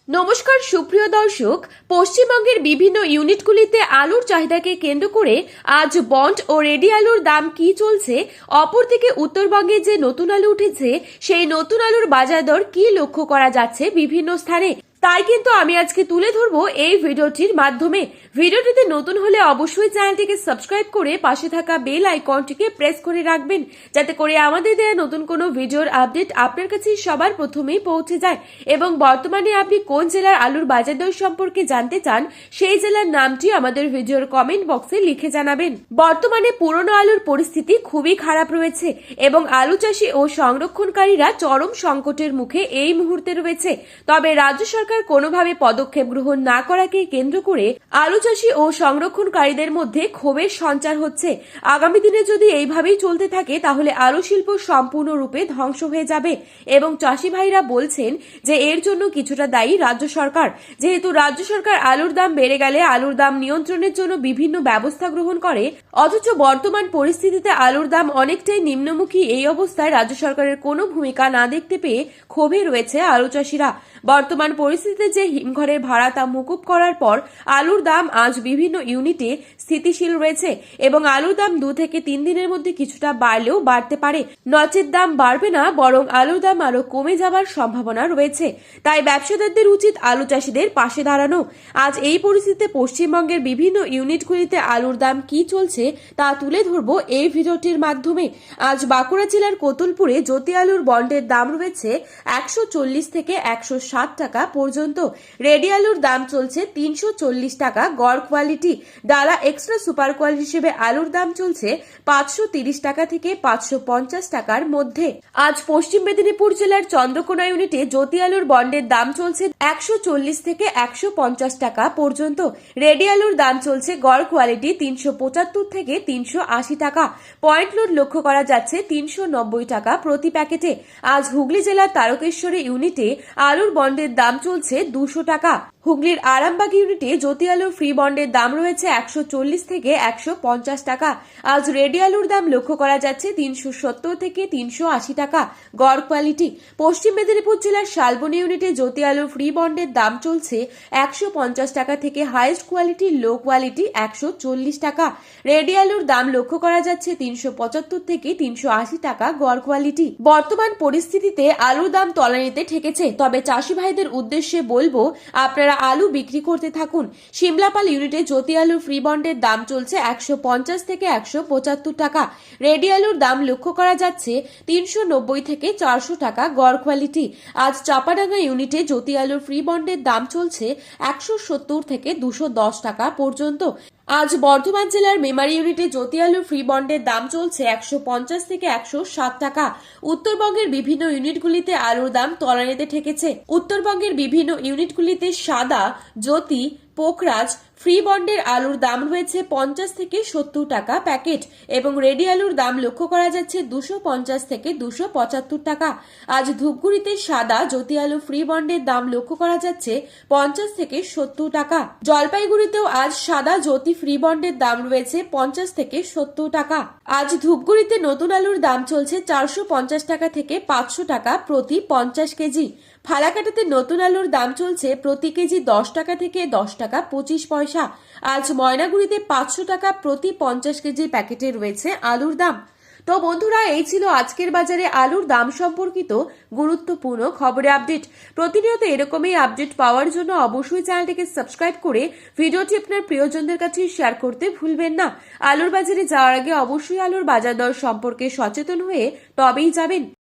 নমস্কার সুপ্রিয় দর্শক, পশ্চিমবঙ্গের বিভিন্ন ইউনিটগুলিতে আলুর চাহিদাকে কেন্দ্র করে আজ বন্ড ও রেডি আলুর দাম কি চলছে, অপরদিকে উত্তরবঙ্গে যে নতুন আলু উঠেছে সেই নতুন আলুর বাজার দর কি লক্ষ্য করা যাচ্ছে বিভিন্ন স্থানে, তাই কিন্তু আমি আজকে তুলে ধরবো এই ভিডিওটির মাধ্যমে। ভিডিওটিতে নতুন হলে অবশ্যই চ্যানেলটিকে সাবস্ক্রাইব করে পাশে থাকা বেল আইকনটিকে প্রেস করে রাখবেন, যাতে করে আমাদের দেওয়া নতুন কোনো ভিডিওর আপডেট আপনার কাছে সবার প্রথমেই পৌঁছে যায়। এবং বর্তমানে আপনি কোন জেলার আলুর বাজার দর সম্পর্কে জানতে চান, সেই জেলার নামটি আমাদের ভিডিওর কমেন্ট বক্সে লিখে জানাবেন। বর্তমানে পুরনো আলুর পরিস্থিতি খুবই খারাপ রয়েছে এবং আলু চাষী ও সংরক্ষণকারীরা চরম সংকটের মুখে এই মুহূর্তে রয়েছে। তবে রাজ্য সরকার কোনোভাবে পদক্ষেপ গ্রহণ না করাকে কেন্দ্র করে আলু চাষী ও সংরক্ষণকারীদের মধ্যে ক্ষোভের সঞ্চার হচ্ছে। আগামী দিনে যদি এইভাবেই চলতে থাকে তাহলে আলু শিল্প সম্পূর্ণরূপে ধ্বংস হয়ে যাবে এবং চাষি ভাইরা বলছেন যে এর জন্য কিছুটা দায়ী রাজ্য সরকার। যেহেতু রাজ্য সরকার আলুর দাম বেড়ে গেলে আলুর দাম নিয়ন্ত্রণের জন্য বিভিন্ন ব্যবস্থা গ্রহণ করে, অথচ বর্তমান পরিস্থিতিতে আলুর দাম অনেকটাই নিম্নমুখী। এই অবস্থায় রাজ্য সরকারের কোনো ভূমিকা না দেখতে পেয়ে ক্ষোভে রয়েছে আলু চাষিরা। বর্তমান পরিস্থিতিতে যে হিমঘরের ভাড়া তা মকুব করার পর আলুর দাম আজ বিভিন্ন ইউনিটে স্থিতিশীল রয়েছে এবং আলুর দাম 2 থেকে 3 দিনের মধ্যে কিছুটা বাড়লেও বাড়তে পারে, নচেত দাম বাড়বে না, বরং আলুর দাম আরো কমে যাবার সম্ভাবনা রয়েছে। তাই ব্যবসাদারদের উচিত আলু চাষিদের পাশে দাঁড়ানো। আজ এই পরিস্থিতিতে পশ্চিমবঙ্গের বিভিন্ন ইউনিটগুলিতে আলুর দাম কি চলছে তা তুলে ধরবো এই ভিডিওটির মাধ্যমে। আজ বাঁকুড়া জেলার কোতুলপুরে জ্যোতি আলুর বন্ডের দাম রয়েছে 140 থেকে 160 টাকা পর্যন্ত। রেডি আলুর দাম চলছে 340 টাকা গড় কোয়ালিটি। ডালা এক্সট্রা সুপার কোয়ালিটি হিসেবে আলুর দাম চলছে 530 টাকা থেকে 550 টাকার মধ্যে। আজ পশ্চিম মেদিনীপুর জেলার চন্দ্রকোনা ইউনিটে জ্যোতি আলুর বন্ডের দাম চলছে 140 থেকে 150 টাকা পর্যন্ত। রেডি আলুর দাম চলছে গড় কোয়ালিটি 375 থেকে 380 টাকা। পয়েন্ট লোড লক্ষ্য করা যাচ্ছে 390 টাকা প্রতি প্যাকেটে। আজ হুগলি জেলার তারকেশ্বরী ইউনিটে আলুর বন্ডের দাম চলছে 200 টাকা। হুগলির আরামবাগ ইউনিটে জ্যোতি আলুর ফ্রি বন্ডের দাম রয়েছে 140 থেকে 150 টাকা। আজ রেডি আলুর দাম লক্ষ্য করা যাচ্ছে 370 থেকে 380 টাকা গড় কোয়ালিটি। পশ্চিম মেদিনীপুর জেলার শালবনী ইউনিটে জ্যোতি আলুর ফ্রি বন্ডের দাম চলছে 150 টাকা থেকে হাইয়েস্ট কোয়ালিটি লো কোয়ালিটি 140 টাকা। রেডি আলুর দাম লক্ষ্য করা যাচ্ছে 375 থেকে 380 টাকা গড় কোয়ালিটি। বর্তমান পরিস্থিতিতে আলুর দাম তলানিতে ঠেকেছে, তবে চাষি ভাইদের উদ্দেশ্যে বলবো আপনারা আলু বিক্রি করতে থাকুন। সিমলাপাল ইউনিটে জ্যোতি আলুর ফ্রি বন্ডের দাম চলছে 150 থেকে 175 টাকা। রেডি আলুর দাম লক্ষ্য করা যাচ্ছে 390 থেকে 400 টাকা গড় কোয়ালিটি। আজ চাপাডাঙ্গা ইউনিটে জ্যোতি আলুর ফ্রি বন্ডের দাম চলছে 170 থেকে 210 টাকা পর্যন্ত। আজ বর্ধমান জেলার মেমারি ইউনিটে জ্যোতি আলুর ফ্রি বন্ডের দাম চলছে 150 থেকে 160 টাকা। উত্তরবঙ্গের বিভিন্ন ইউনিটগুলিতে আলুর দাম তলানিতে ঠেকেছে। উত্তরবঙ্গের বিভিন্ন ইউনিটগুলিতে সাদা, জ্যোতি, পোকরাজ ফ্রি বন্ডের আলুর দাম রয়েছে 50 থেকে 70 টাকা প্যাকেট এবং রেডি আলুর দাম লক্ষ্য করা যাচ্ছে 250 থেকে 275 টাকা। আজ ধূপগুড়িতে সাদা জ্যোতি আলু ফ্রি বন্ডের দাম লক্ষ্য করা যাচ্ছে 50 থেকে 70 টাকা। জলপাইগুড়িতেও আজ সাদা জ্যোতি ফ্রি বন্ডের দাম রয়েছে 50 থেকে 70 টাকা। আজ ধূপগুড়িতে নতুন আলুর দাম চলছে 450 টাকা থেকে 500 টাকা প্রতি 50 কেজি। ফালাকাটাতে নতুন আলুর দাম চলছে প্রতি কেজি 10 টাকা থেকে 10 টাকা 25 পয়সা। আজ ময়নাগুড়িতে 500 টাকা প্রতি 50 কেজি প্যাকেটে রয়েছে আলুর দাম। তো বন্ধুরা, এই ছিল আজকের বাজারে আলুর দাম সম্পর্কিত গুরুত্বপূর্ণ খবরে আপডেট। প্রতিনিয়ত এরকমই আপডেট পাওয়ার জন্য অবশ্যই চ্যানেলটিকে সাবস্ক্রাইব করে ভিডিওটি আপনার প্রিয়জনদের কাছে শেয়ার করতে ভুলবেন না। আলুর বাজারে যাওয়ার আগে অবশ্যই আলুর বাজার দর সম্পর্কে সচেতন হয়ে তবেই যাবেন।